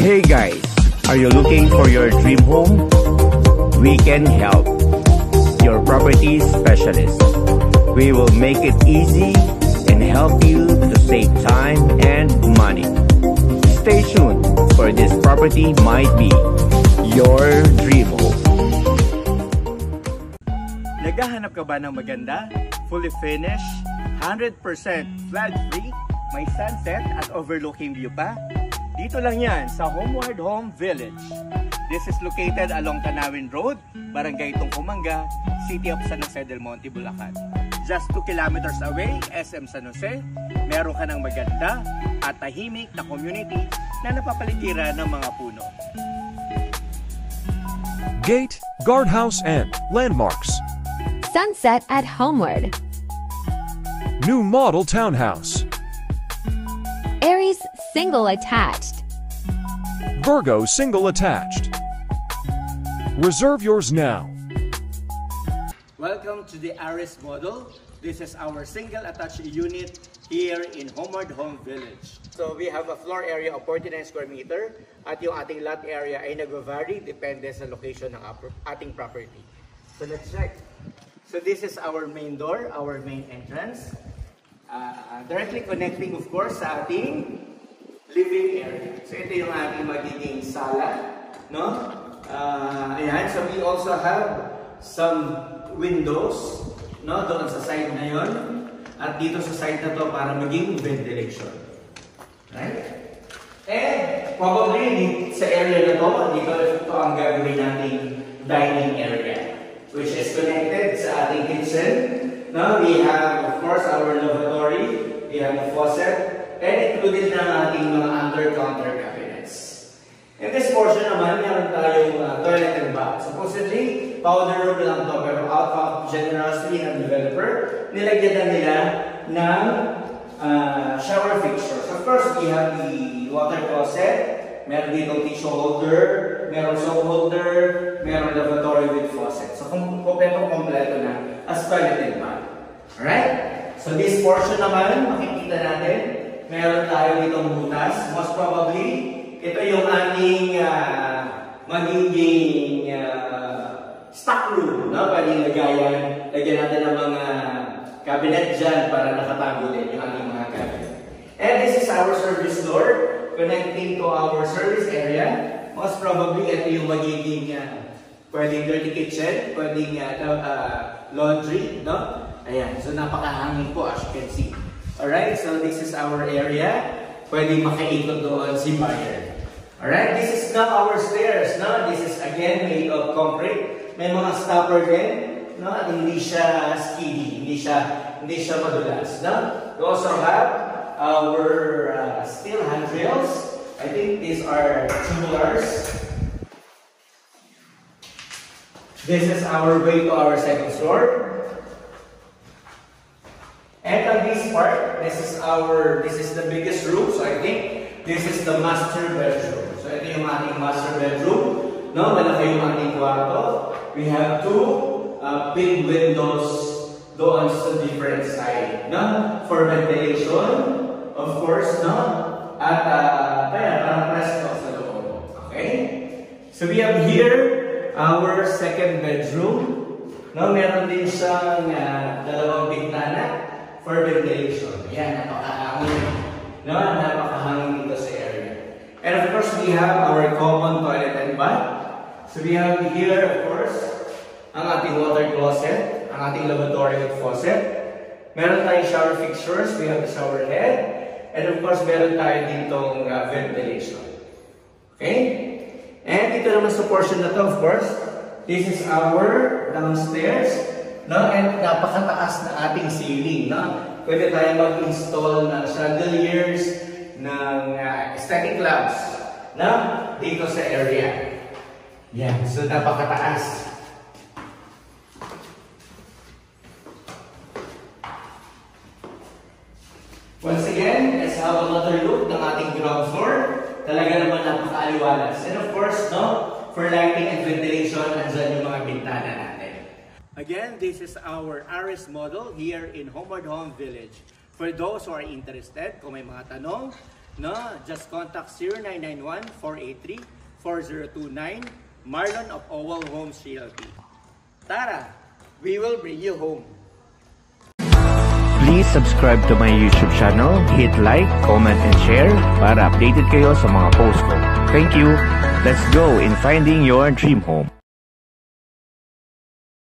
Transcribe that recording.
Hey guys, are you looking for your dream home? We can help. Your property specialist. We will make it easy and help you to save time and money. Stay tuned, for this property might be your dream home. Naghahanap ka ba ng maganda, fully finished, 100% flood-free, may sunset at overlooking view pa? Dito lang yan sa Homeward Home Village. This is located along Tanawin Road, Barangay Tungkumanga, City of San Jose del Monte, Bulacan. Just 2 kilometers away, SM San Jose, meron ka ng maganda at tahimik na community na napapaligiran ng mga puno. Gate, guardhouse and landmarks. Sunset at Homeward. New model townhouse. Aries single attached. Virgo single attached. Reserve yours now. Welcome to the Aries model. This is our single attached unit here in Homeward Home Village. So we have a floor area of 49 square meter at yung ating lot area ay nag-vary depende sa location ng ating property. So let's check. So this is our main door, our main entrance. Directly connecting of course sa ating living area. So ito yung ating magiging sala, no? Ayan, so we also have some windows, no? Doon sa side na yon. At dito sa side na to para maging ventilation. Right? And probably sa area na to, dito ito ang gagawin nating dining area, which is connected sa ating kitchen. Now we have, of course, our lavatory, we have the faucet, and included na ating mga under-counter cabinets. In this portion naman, meron tayong toilet and bath. Supposedly, powder room lang to, pero out of generosity ng developer, nilagyan na nila ng shower fixtures. Of course, we have the water closet, meron dito tissue holder, meron soap holder, meron lavatory with faucet. So, kompleto na as toilet and bath. Alright? So, this portion naman, makikita natin, meron tayo ditong butas. Most probably, ito yung ating magiging stock room. No? Pwede lagyan natin ng mga cabinet dyan para nakatago din yung ating mga cabinet. And this is our service door connecting to our service area. Most probably, ito yung magiging pwedeng dirty kitchen, pwedeng laundry, no? Ayan, so napakahangin po as you can see. Alright, so this is our area. Pwedeng makaikot doon si buyer. Alright, this is not our stairs, no? This is again made of concrete. May mga stopper din, no? At hindi siya skiddy, hindi siya madulas, no? We also have our steel handrails. I think these are tubulars. This is our way to our second floor. And on this part, this is the biggest room. So I think this is the master bedroom. So ito yung ating master bedroom. No, malaki yung ating kwarto. We have two big windows doon sa different side. No, for ventilation, of course, no. At parang presto sa loob. Okay. So we have here our second bedroom. No, meron din siyang dalawang bintana for ventilation. Ayan, napakahangin. No, napakahangin dito sa area. And of course, we have our common toilet and bath. So we have here, of course, ang ating water closet, ang ating lavatory with faucet. Meron tayong shower fixtures. We have the shower head. And of course, meron tayo ditong ventilation. Okay? And dito naman sa portion na to, of course, this is our downstairs. No? And napakataas na ating ceiling. No? Pwede tayo mag-install ng chandeliers, ng aesthetic lamps, no? Dito sa area. Yan. So, napakataas. Once again, let's have another look ng ating ground floor. Talaga naman napaka-aliwalas. And of course, no? For lighting and ventilation, andyan yung mga bintana natin. Again, this is our Aries model here in Homeward Home Village. For those who are interested, kung may mga tanong, No, just contact 0991-483-4029, Marlon of Owal Homes Realty. Tara, we will bring you home. Please subscribe to my YouTube channel, hit like, comment, and share para updated kayo sa mga post ko. Thank you! Let's go in finding your dream home.